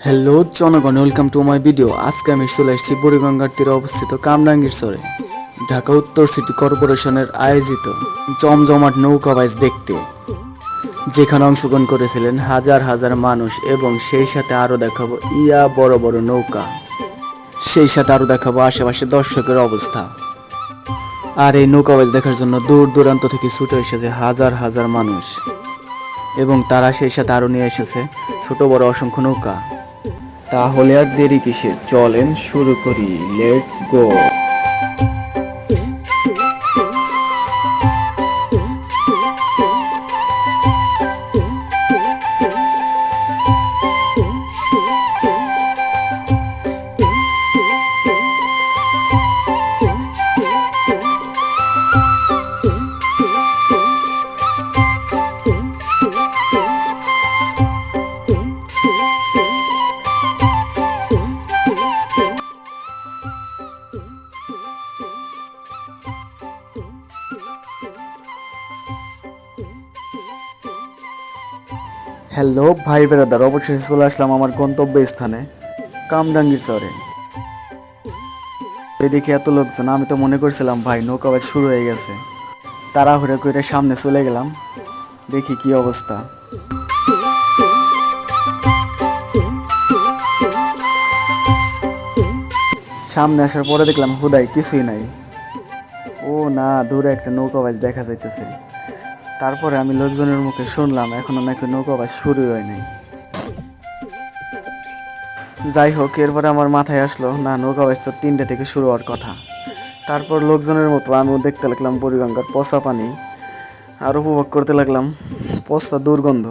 Hello জনগণ, welcome to my video. আজকে আমি চলে এসেছি বুড়িগঙ্গার তীরে অবস্থিত কামরাঙ্গীর চরে ঢাকা উত্তর সিটি কর্পোরেশনের আয়োজিত জমজমাট নৌকা বাইচ দেখতে, যেখানে অংশগ্রহণ করেছিলেন হাজার হাজার মানুষ। এবং সেই সাথে আরও দেখাবো বড় বড় নৌকা, সেই সাথে আরও দেখাবো আশেপাশে দর্শকের অবস্থা। আর এই নৌকা বাইচ দেখার জন্য দূর দূরান্ত থেকে ছুটে এসেছে হাজার হাজার মানুষ, এবং তারা সেই সাথে আরও নিয়ে এসেছে ছোট বড় অসংখ্য নৌকা। তাহলে আর দেরি কিসের, চলেন শুরু করি, লেটস গো। হ্যালো ভাই বেরাদার, অবশেষে চলে আসলাম আমার গন্তব্য স্থানে কামরাঙ্গীর চরে। এদিকে এত লোকজন, আমি তো মনে করছিলাম ভাই নৌকা বাইচ শুরু হয়ে গেছে। তাড়াহুড়ো করে সামনে চলে গেলাম, দেখি কি অবস্থা। সামনে আসার পরে দেখলাম হুদাই কিছুই নাই। ও না, দূরে একটা নৌকা বাইচ দেখা যাইতেছে। তারপরে আমি লোকজনের মুখে শুনলাম এখনো নাকি নৌকা বাইচ শুরু হয় নাই। যাই হোক, এরপরে আমার মাথায় আসলো না, নৌকা বাইচ তো 3টে থেকে শুরু হওয়ার কথা। তারপর লোকজনের মতো আমিও দেখতে লাগলাম বুড়িগঙ্গার পচা পানি, আর উপভোগ করতে লাগলাম পচা দুর্গন্ধ।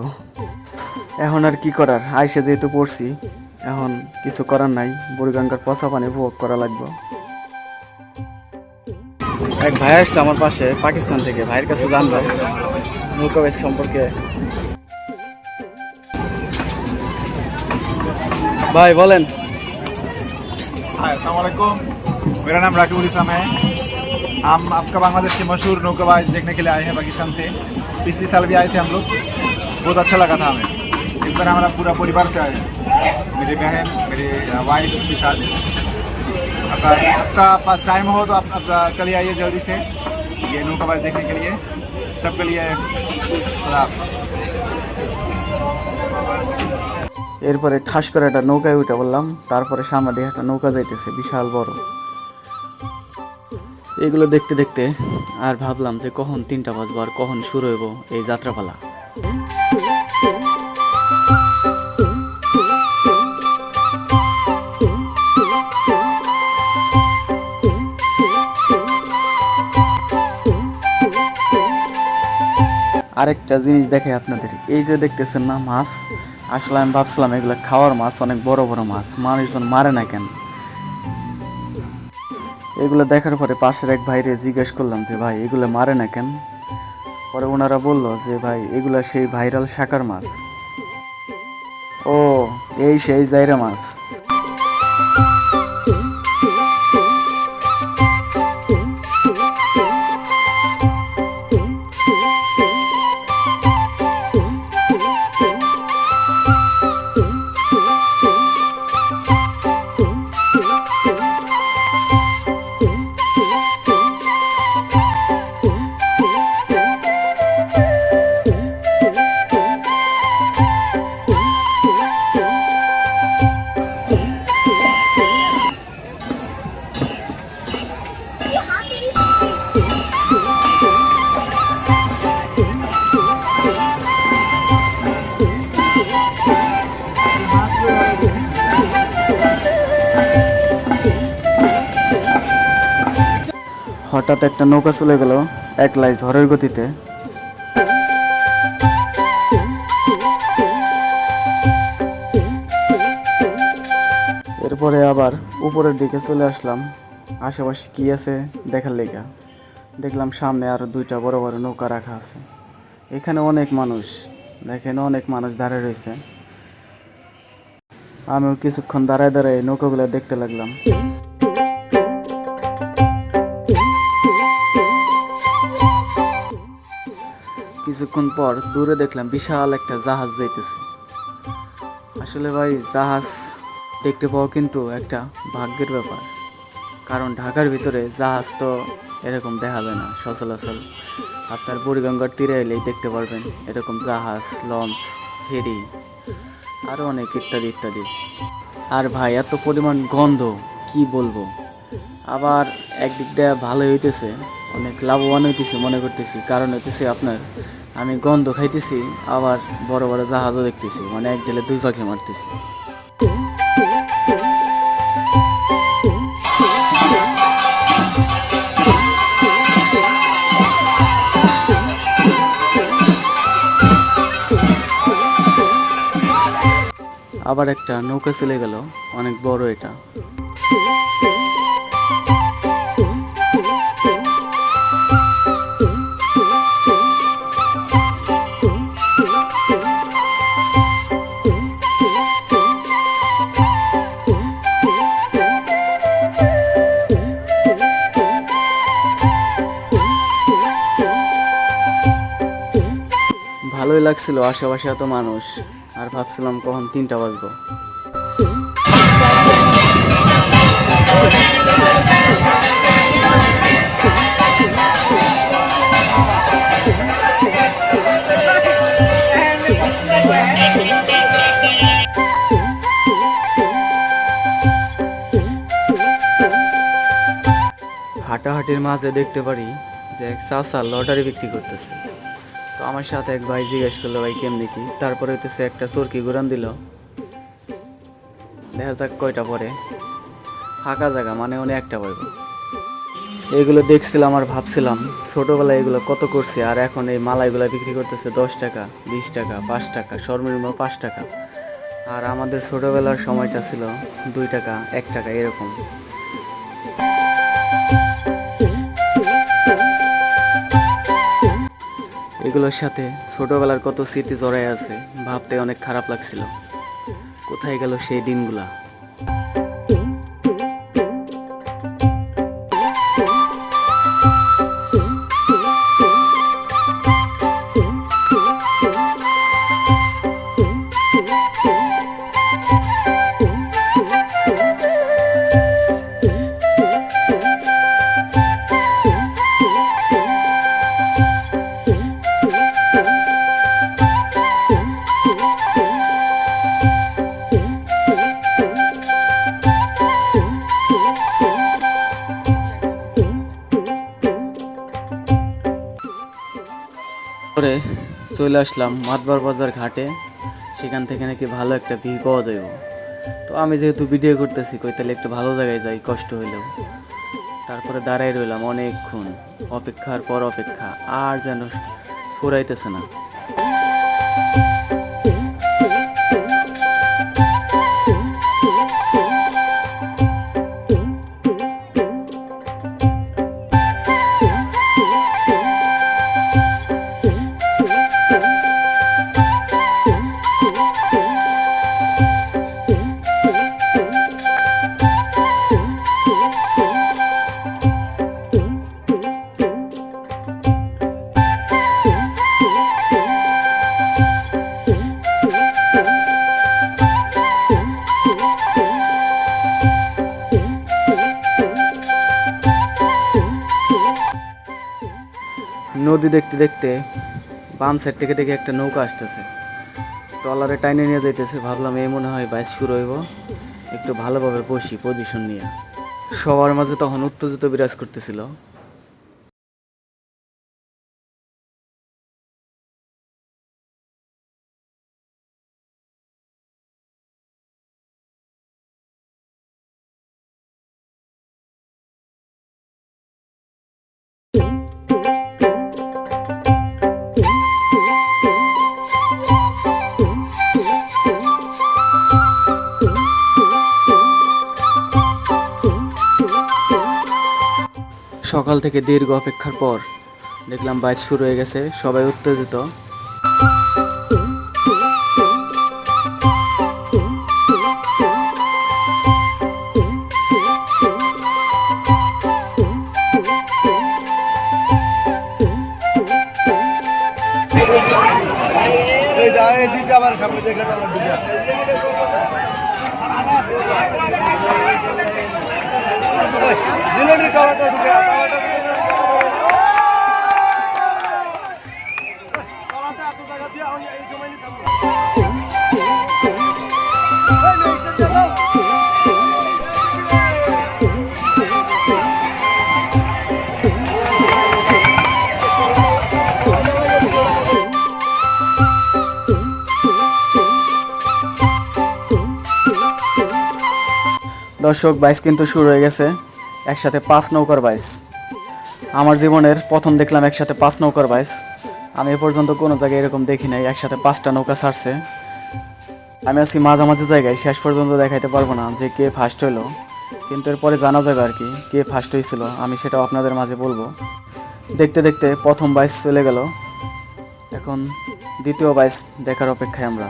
এখন আর কি করার, আইসে যেহেতু পড়ছি, এখন কিছু করার নাই, বুড়িগঙ্গার পচা পানি উপভোগ করা লাগবে। এক ভাই আসছে আমার পাশে পাকিস্তান থেকে, ভাইয়ের কাছে জানলাম নৌকা বাইচ সম্পর্কে। भाई बोलें। हाय अस्सलाम वालेकुम, मेरा नाम राकीबुल इस्लाम है। हम आपका बांग्लादेश के मशहूर नौकाबाज देखने के लिए आए हैं पाकिस्तान से। पिछले साल भी आए थे हम लोग, बहुत अच्छा लगा था हमें। इस बार हमारा पूरा परिवार से आए हैं, मेरी बहन, मेरी वाइफ के साथ। आपका पास टाइम हो तो आप चले आइए जल्दी से ये नौकाबाज देखने के लिए। सबके लिए खुदा हाफिज़। এরপরে ঠাস করে একটা নৌকায় উঠে বললাম, তারপরে সামনে দিয়ে একটা নৌকা যাইতেছে বিশাল বড়। এগুলো দেখতে দেখতে আর ভাবলাম যে কখন 3টা বাজবো আর কখন শুরু হইব এই যাত্রাপালা। আরেকটা জিনিস দেখে আপনাদের, এই যে দেখতেছেন না মাছ, আসলে আমি ভাবছিলাম এগুলো খাওয়ার মাছ, অনেক বড় বড় মাছ, মানুষজন মারে না কেন। এগুলো দেখার পরে পাশের এক ভাইরে জিজ্ঞেস করলাম যে ভাই এগুলো মারে না কেন। পরে ওনারা বললো যে ভাই এগুলা সেই ভাইরাল শাকার মাছ। ও, এই সেই জাইরা মাছ। হঠাৎ একটা নৌকা চলে গেল একলাই ঝড়ের গতিতে। এরপরে আবার উপরের দিকে চলে আসলাম আশেপাশে কি আছে দেখার লেগা। দেখলাম সামনে আরো 2টা বড় বড় নৌকা রাখা আছে। এখানে অনেক মানুষ, দেখেন অনেক মানুষ দাঁড়িয়ে রয়েছে। আমিও কিছুক্ষণ দাঁড়ায় দাঁড়ায় নৌকাগুলো দেখতে লাগলাম। কিছুক্ষণ পর দূরে দেখলাম বিশাল একটা জাহাজ যাইতেছে। আসলে ভাই জাহাজ দেখতে পাওয়া কিন্তু একটা ভাগ্যের ব্যাপার, কারণ ঢাকার ভিতরে জাহাজ তো এরকম দেখাবে না সচরাচর। আপনার বুড়িগঙ্গার তীরে এলেই দেখতে পারবেন এরকম জাহাজ, লঞ্চ, ফেরি, আরও অনেক ইত্যাদি ইত্যাদি। আর ভাই এত পরিমাণ গন্ধ কি বলবো। আবার একদিক দিয়ে ভালো হইতেছে, অনেক লাভবান হইতেছি মনে করতেছি, কারণ হইতেছে আপনার আমি গন্ধ খাইতেছি, আবার বড় বড় জাহাজও দেখতেছি, মানে এক ঢেলে দুই পাখি মারতেছি। আবার একটা নৌকা চলে গেল, অনেক বড় এটা। ভালোই লাগছিল আশেপাশে এত মানুষ, আর ভাবছিলাম কখন 3টা বাজবো। হাঁটাহাঁটির মাঝে দেখতে পারি যে এক চাচা লটারি বিক্রি করতেছে। তো আমার সাথে এক ভাই জিজ্ঞেস করলো ভাই কেমনি কি, তারপরে হইতেছে একটা চরকি ঘুরান দিল, দেখা যাক কয়টা পরে। ফাঁকা জায়গা মানে উনি একটা পাইব। এগুলো দেখছিলাম আর ভাবছিলাম ছোটোবেলায় এগুলো কত করছে, আর এখন এই মালাইগুলো বিক্রি করতেছে 10 টাকা, 20 টাকা, 5 টাকা, সর্বনিম্ন 5 টাকা। আর আমাদের ছোটোবেলার সময়টা ছিল 2 টাকা, 1 টাকা এরকম। এগুলোর সাথে ছোটোবেলার কত স্মৃতি জড়ায় আছে, ভাবতে অনেক খারাপ লাগছিল। কোথায় গেল সেই দিনগুলা। পরে চলে আসলাম মাতবার বাজার ঘাটে, সেখান থেকে নাকি ভালো একটা ভিউ পাওয়া যায়। তো আমি যেহেতু ভিডিও করতেছি, কই তাহলে একটু ভালো জায়গায় যাই কষ্ট হইলেও। তারপরে দাঁড়াই রইলাম অনেকক্ষণ, অপেক্ষার পর অপেক্ষা, আর যেন ফুরাইতেছে না। নদী দেখতে দেখতে বাম সাইড থেকে দেখে একটা নৌকা আসতেছে, ট্রলারে টাইনে নিয়ে যাইতেছে। ভাবলাম এই মনে হয় বাইক শুরু হইব, একটু ভালোভাবে বসি পজিশন নিয়ে। সবার মাঝে তখন উত্তেজিত বিরাজ করতেছিল। সকাল থেকে দীর্ঘ অপেক্ষার পর দেখলাম বাইচ শুরু হয়ে গেছে, সবাই উত্তেজিত। এই যা এই দিছে আবার সামনে দেখে আমার বুঝা দর্শক, বাইস কিন্তু শুরু হয়ে গেছে। একসাথে 5 নৌকার বাইস। আমার জীবনের প্রথম দেখলাম একসাথে 5 নৌকার বাইস। আমি এ পর্যন্ত কোনো জায়গায় এরকম দেখি নাই, একসাথে 5টা নৌকা ছাড়ছে। আমি আছি মাঝামাঝি জায়গায়, শেষ পর্যন্ত দেখাইতে পারবো না যে কে ফার্স্ট হইলো, কিন্তু এরপরে জানা যাবে আর কি কে ফার্স্ট হয়েছিল। আমি সেটাও আপনাদের মাঝে বলবো। দেখতে দেখতে প্রথম বাইস চলে গেল, এখন দ্বিতীয় বাইস দেখার অপেক্ষায় আমরা।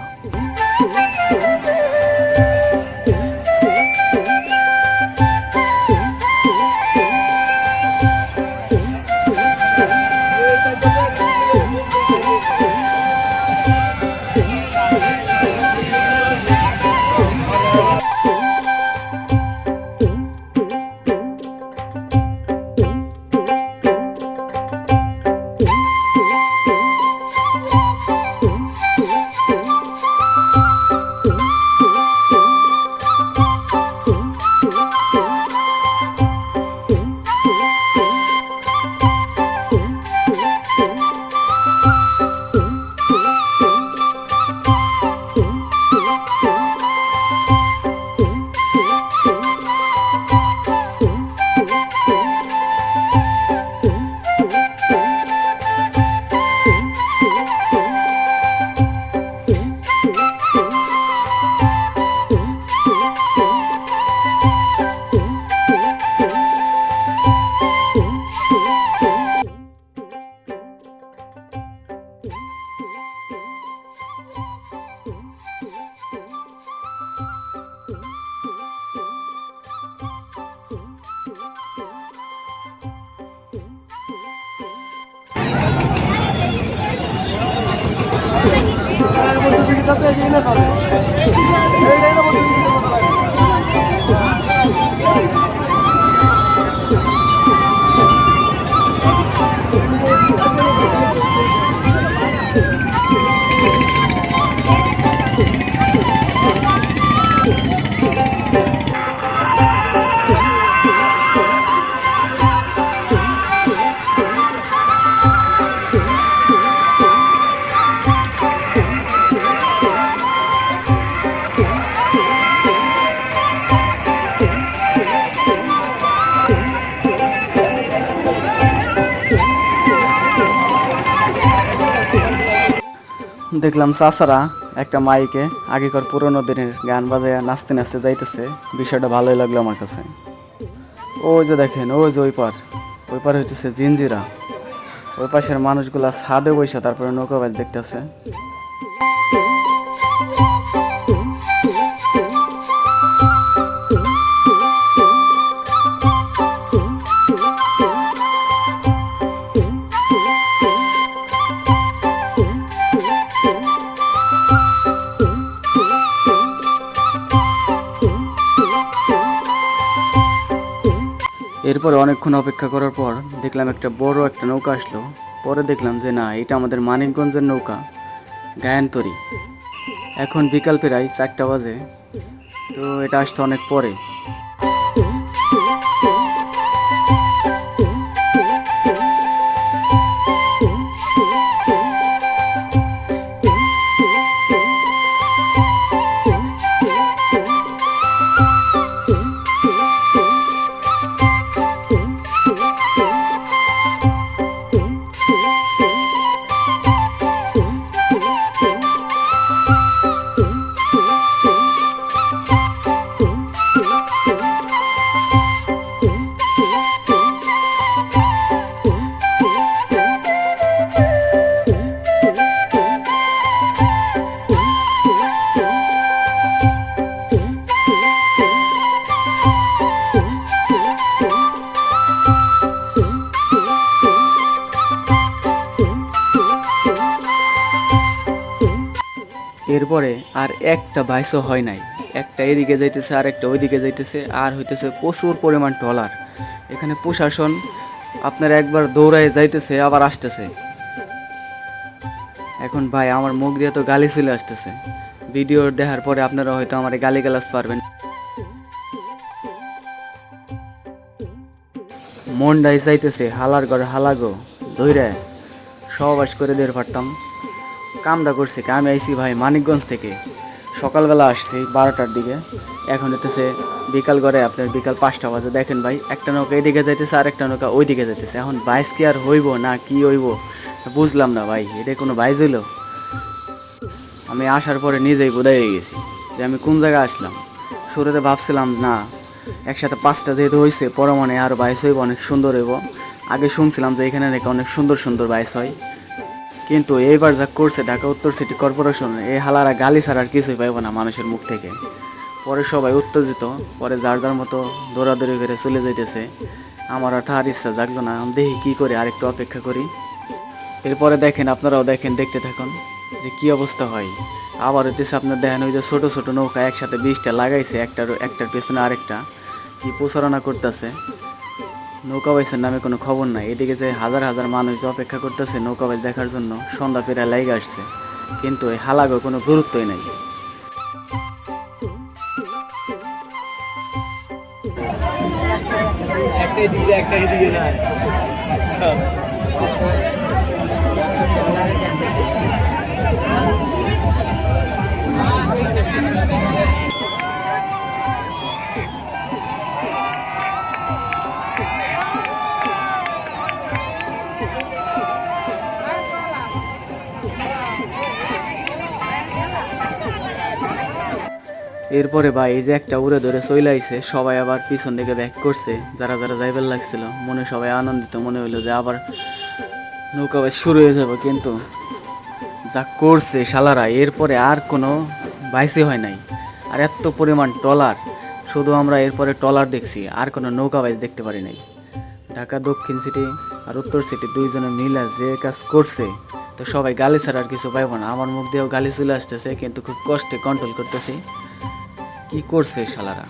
দেখলাম চাচারা একটা মাইকে আগেকার পুরোনো দিনের গান বাজায় নাচতে নাচতে যাইতেছে। বিষয়টা ভালোই লাগলো আমার কাছে। ওই যে দেখেন, ওই যে ওই পার হইতেছে জিঞ্জিরা। ওই পাশের মানুষগুলা ছাদে বসে তারপরে নৌকাবাজ দেখতেছে। এরপরে অনেকক্ষণ অপেক্ষা করার পর দেখলাম একটা বড় একটা নৌকা আসলো। পরে দেখলাম যে না, এটা আমাদের মানিকগঞ্জের নৌকা গায়ান্তরী। এখন বিকাল প্রায় 4টা বাজে, তো এটা আসছে অনেক পরে। এরপরে আর একটা বাইসও হয় নাই। একটা এদিকে যাইতেছে আর একটা ওইদিকে যাইতেছে, আর হইতেছে প্রচুর পরিমাণ ট্রলার। এখানে প্রশাসন আপনার একবার দৌড়ায় যাইতেছে আবার আসতেছে। এখন ভাই আমার মুখ দিয়ে তো গালি চলে আসতেছে, ভিডিও দেখার পরে আপনারা হয়তো আমার গালি গালাজ পারবেন। মনটাই চাইতেছে হালার ঘরে হালাগো ধৈরে সহবাস করে দিয়ে পারতাম। কামটা করছে কি, আমি আইছি ভাই মানিকগঞ্জ থেকে, সকালবেলা আসছি 12টার দিকে, এখন হইতেছে বিকাল করে আপনার বিকাল 5টা বাজে। দেখেন ভাই একটা নৌকা এদিকে যাইতেছে আর একটা নৌকা ওই দিকে যাইতেছে। এখন বাইস কি আর হইব না কি হইব বুঝলাম না ভাই, এটা কোনো বাইজ হইল? আমি আসার পরে নিজেই বোধাই হয়ে গেছি যে আমি কোন জায়গায় আসলাম। শুরুতে ভাবছিলাম না একসাথে 5টা যেহেতু হয়েছে পরে মনে আরও বাইস হইব, অনেক সুন্দর হইব। আগে শুনছিলাম যে এখানে নাকি অনেক সুন্দর সুন্দর বাইস হয়, কিন্তু এইবার যা করছে ঢাকা উত্তর সিটি কর্পোরেশন, এই হালারা গালি ছাড়া আর কিছুই পাইব না মানুষের মুখ থেকে। পরে সবাই উত্তেজিত, পরে যার যার মতো দৌড়াদৌড়ি করে চলে যাইতেছে। আমার আর তার ইচ্ছা জাগলো না, আমি দেখি কী করে, আরেকটু অপেক্ষা করি। এরপরে দেখেন, আপনারাও দেখেন, দেখতে থাকুন যে কী অবস্থা হয়। আবার হইতেছে আপনার দেখেন ওই যে ছোটো ছোটো নৌকা একসাথে 20টা লাগাইছে, একটার পেছনে আরেকটা কি প্রচারণা করতেছে। নৌকাবাইসের নামে কোনো খবর নাই। এদিকে যে হাজার হাজার মানুষ যে অপেক্ষা করতেছে নৌকাবাইজ দেখার জন্য, সন্ধ্যা পেরায় লাইগে আসছে, কিন্তু এই হালাগো কোনো গুরুত্বই নাই। এরপরে ভাই এই যে একটা উড়ে ধরে চলে আইছে, সবাই আবার পিছন দিকে ব্যাক করছে। যারা যারা যাইবার লাগছিল মনে সবাই আনন্দিত, মনে হইলো যে আবার নৌকাবাজ শুরু হয়ে যাবে। কিন্তু যা করছে শালারা, এরপরে আর কোনো বাইসি হয় নাই। আর এত পরিমাণ ট্রলার, শুধু আমরা এরপরে ট্রলার দেখছি, আর কোনো নৌকাবাজ দেখতে পারি নাই। ঢাকা দক্ষিণ সিটি আর উত্তর সিটি দুইজনে মিলে যে কাজ করছে, তো সবাই গালি ছাড়া আর কিছু পাইব না। আমার মুখ দিয়েও গালি চলে আসতেছে, কিন্তু খুব কষ্টে কন্ট্রোল করতেছি। কি করছে শালারা।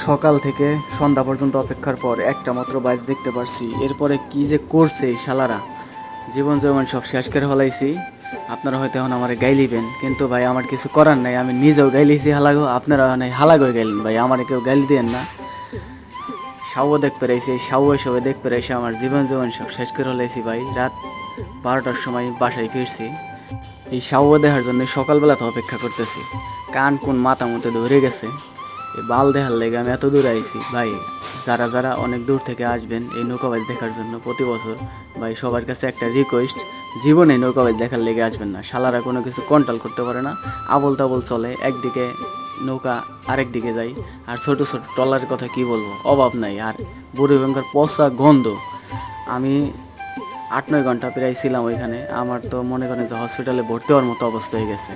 সকাল থেকে সন্ধ্যা পর্যন্ত অপেক্ষার পর একটা মাত্র বাইচ দেখতে পারছি। এরপরে কি যে করছে এই শালারা, জীবন জীবন সব শেষ করে ফেলাইছি। আপনারা হয়তো এখন আমার গাইলিবেন, কিন্তু ভাই আমার কিছু করার নাই, আমি নিজেও গাইলিছি হালাগো, আপনারা নাই হালাগো গাইলেন। ভাই আমার কেউ গাইল দেন না। সাউও দেখ পেরাইছি, এই সাউ সবাই দেখ পেরাইছে, আমার জীবন জীবন সব শেষ করে ফেলাইছি ভাই। রাত 12টার সময় বাসায় ফিরছি, এই সাউও দেখার জন্য সকালবেলা তো অপেক্ষা করতেছি। কান কোন মাথা মতো ধরে গেছে, এই বাল দেখার লেগে আমি এত দূর আইছি ভাই। যারা যারা অনেক দূর থেকে আসবেন এই নৌকাবাজ দেখার জন্য প্রতি বছর, ভাই সবার কাছে একটা রিকোয়েস্ট, জীবনে নৌকাবাজ দেখার লেগে আসবেন না। শালারা কোনো কিছু কন্ট্রোল করতে পারে না, আবল তাবল চলে, একদিকে নৌকা আরেক দিকে যায়। আর ছোটো ছোটো ট্রলারের কথা কি বলবো, অভাব নাই। আর বুড়িগঙ্গার পচা গন্ধ, আমি 8-9 ঘন্টা প্রায় ছিলাম ওইখানে। আমার তো মনে করেন যে হসপিটালে ভর্তি হওয়ার মতো অবস্থা হয়ে গেছে।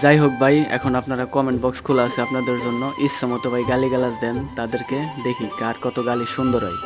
যাই হোক ভাই, এখন আপনারা কমেন্ট বক্স খোলা আছে আপনাদের জন্য, ইচ্ছা মতো ভাই গালি গালাজ দেন তাদেরকে, দেখি কার কত গালি সুন্দর হয়।